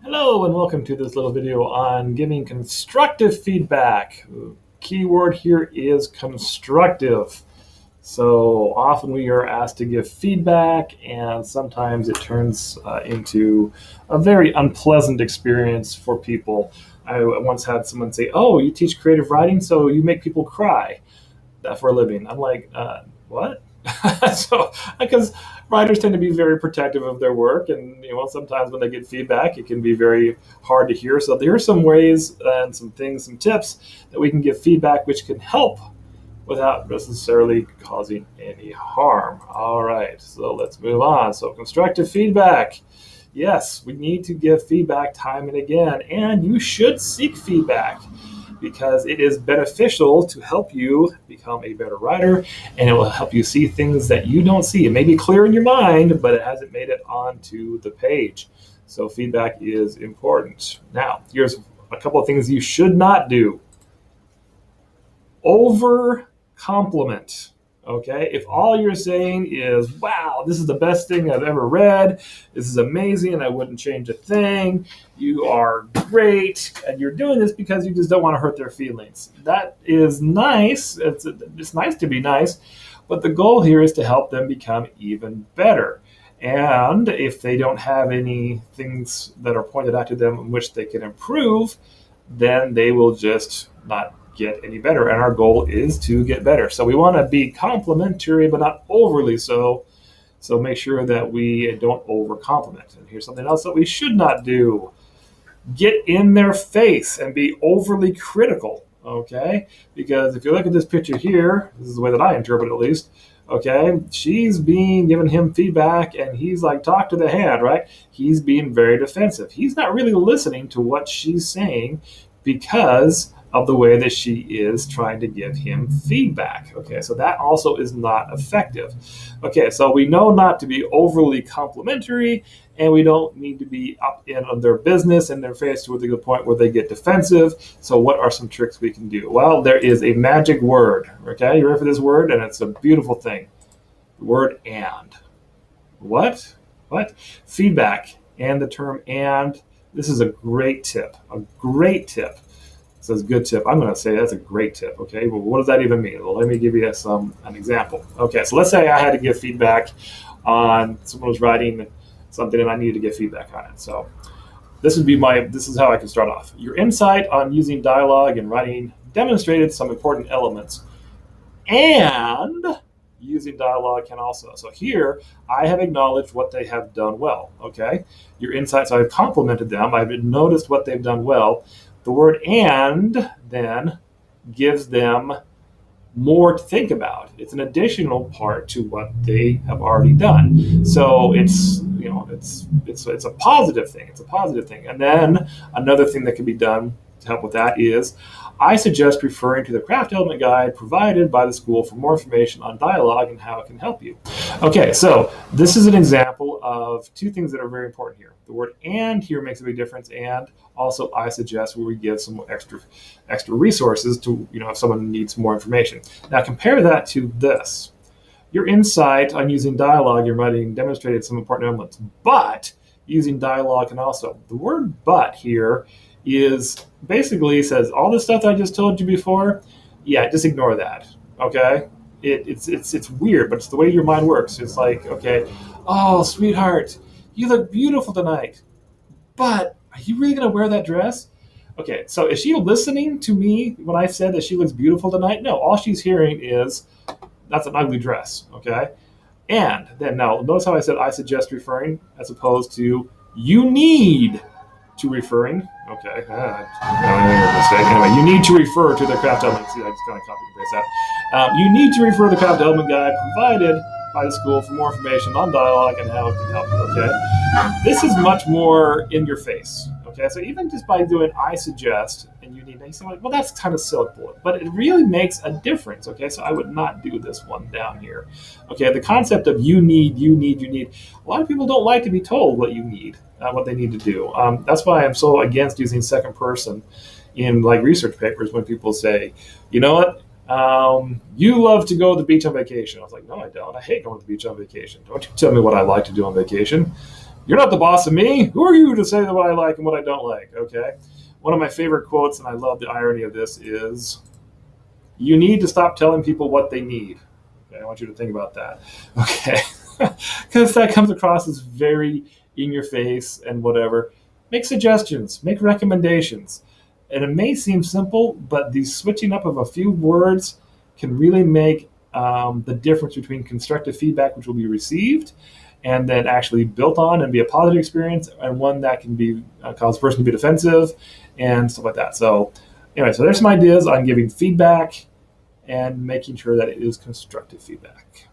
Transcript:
Hello and welcome to this little video on giving constructive feedback. The keyword here is constructive. So often we are asked to give feedback and sometimes it turns into a very unpleasant experience for people. I once had someone say, "Oh, you teach creative writing, so you make people cry for a living." I'm like, what? So, because writers tend to be very protective of their work, and sometimes when they get feedback, it can be very hard to hear. So there are some ways and some things, some tips that we can give feedback, which can help without necessarily causing any harm. All right, so let's move on. So constructive feedback. Yes, we need to give feedback time and again, and you should seek feedback because it is beneficial to help you become a better writer, and it will help you see things that you don't see. It may be clear in your mind, but it hasn't made it onto the page. So feedback is important. Now, here's a couple of things you should not do. Over compliment. Okay, if all you're saying is, "Wow, this is the best thing I've ever read. This is amazing, and I wouldn't change a thing. You are great," and you're doing this because you just don't want to hurt their feelings. That is nice. It's nice to be nice, but the goal here is to help them become even better. And if they don't have any things that are pointed out to them in which they can improve, then they will just not get any better. And our goal is to get better. So we want to be complimentary, but not overly so. So make sure that we don't over compliment. And here's something else that we should not do. Get in their face and be overly critical. Okay? Because if you look at this picture here, this is the way that I interpret it at least. Okay, she's being given him feedback and he's like, "Talk to the hand," right? He's being very defensive. He's not really listening to what she's saying because of the way that she is trying to give him feedback. Okay, so that also is not effective. Okay, so we know not to be overly complimentary, and we don't need to be up in on their business and their face to the point where they get defensive. So what are some tricks we can do? Well, there is a magic word. Okay, you ready for this word? And it's a beautiful thing. The word "and." What? Feedback and the term "and." This is a great tip. A great tip. It says good tip. I'm going to say that's a great tip. Okay, well, what does that even mean? Well, let me give you an example. Okay, so let's say I had to give feedback on someone was writing something and I needed to get feedback on it. So this is how I can start off. Your insight on using dialogue and writing demonstrated some important elements, and using dialogue can also. So here I have acknowledged what they have done well. Okay, your insights, I've complimented them. I've noticed what they've done well. The word "and" then gives them more to think about. It's an additional part to what they have already done. So it's a positive thing. It's a positive thing. And then another thing that can be done to help with that is, I suggest referring to the craft element guide provided by the school for more information on dialogue and how it can help you. Okay, so this is an example of two things that are very important here. The word "and" here makes a big difference, and also I suggest where we give some extra resources to, if someone needs more information. Now compare that to this. Your insight on using dialogue in writing demonstrated some important elements, but using dialogue can also. The word "but" here is basically says all the stuff that I just told you before. Yeah, just ignore that. Okay, it's weird, but it's the way your mind works. It's like, okay, "Oh, sweetheart, you look beautiful tonight, but are you really gonna wear that dress?" Okay, so is she listening to me when I said that she looks beautiful tonight? No, all she's hearing is, "That's an ugly dress." Okay, and then now notice how I said I suggest referring as opposed to "you need to referring." Okay, mistake. Anyway, you need to refer to the craft element. See, I just kind of copy and paste that. You need to refer to the craft element guide provided by the school for more information on dialogue and how it can help you. Okay, this is much more in your face. Okay, so even just by doing "I suggest" and "you need," you say, well, that's kind of silk bullet, but it really makes a difference. Okay, so I would not do this one down here. Okay, the concept of "you need," a lot of people don't like to be told what you need, what they need to do. That's why I'm so against using second person in like research papers when people say, "You know what? You love to go to the beach on vacation." I was like, "No, I don't. I hate going to the beach on vacation. Don't you tell me what I like to do on vacation." You're not the boss of me. Who are you to say what I like and what I don't like? Okay. One of my favorite quotes, and I love the irony of this, is you need to stop telling people what they need. Okay, I want you to think about that. Okay. Because that comes across as very in your face and whatever. Make suggestions, make recommendations. And it may seem simple, but the switching up of a few words can really make the difference between constructive feedback, which will be received, and then actually built on and be a positive experience, and one that can be cause a person to be defensive and stuff like that. So, anyway, so there's some ideas on giving feedback and making sure that it is constructive feedback.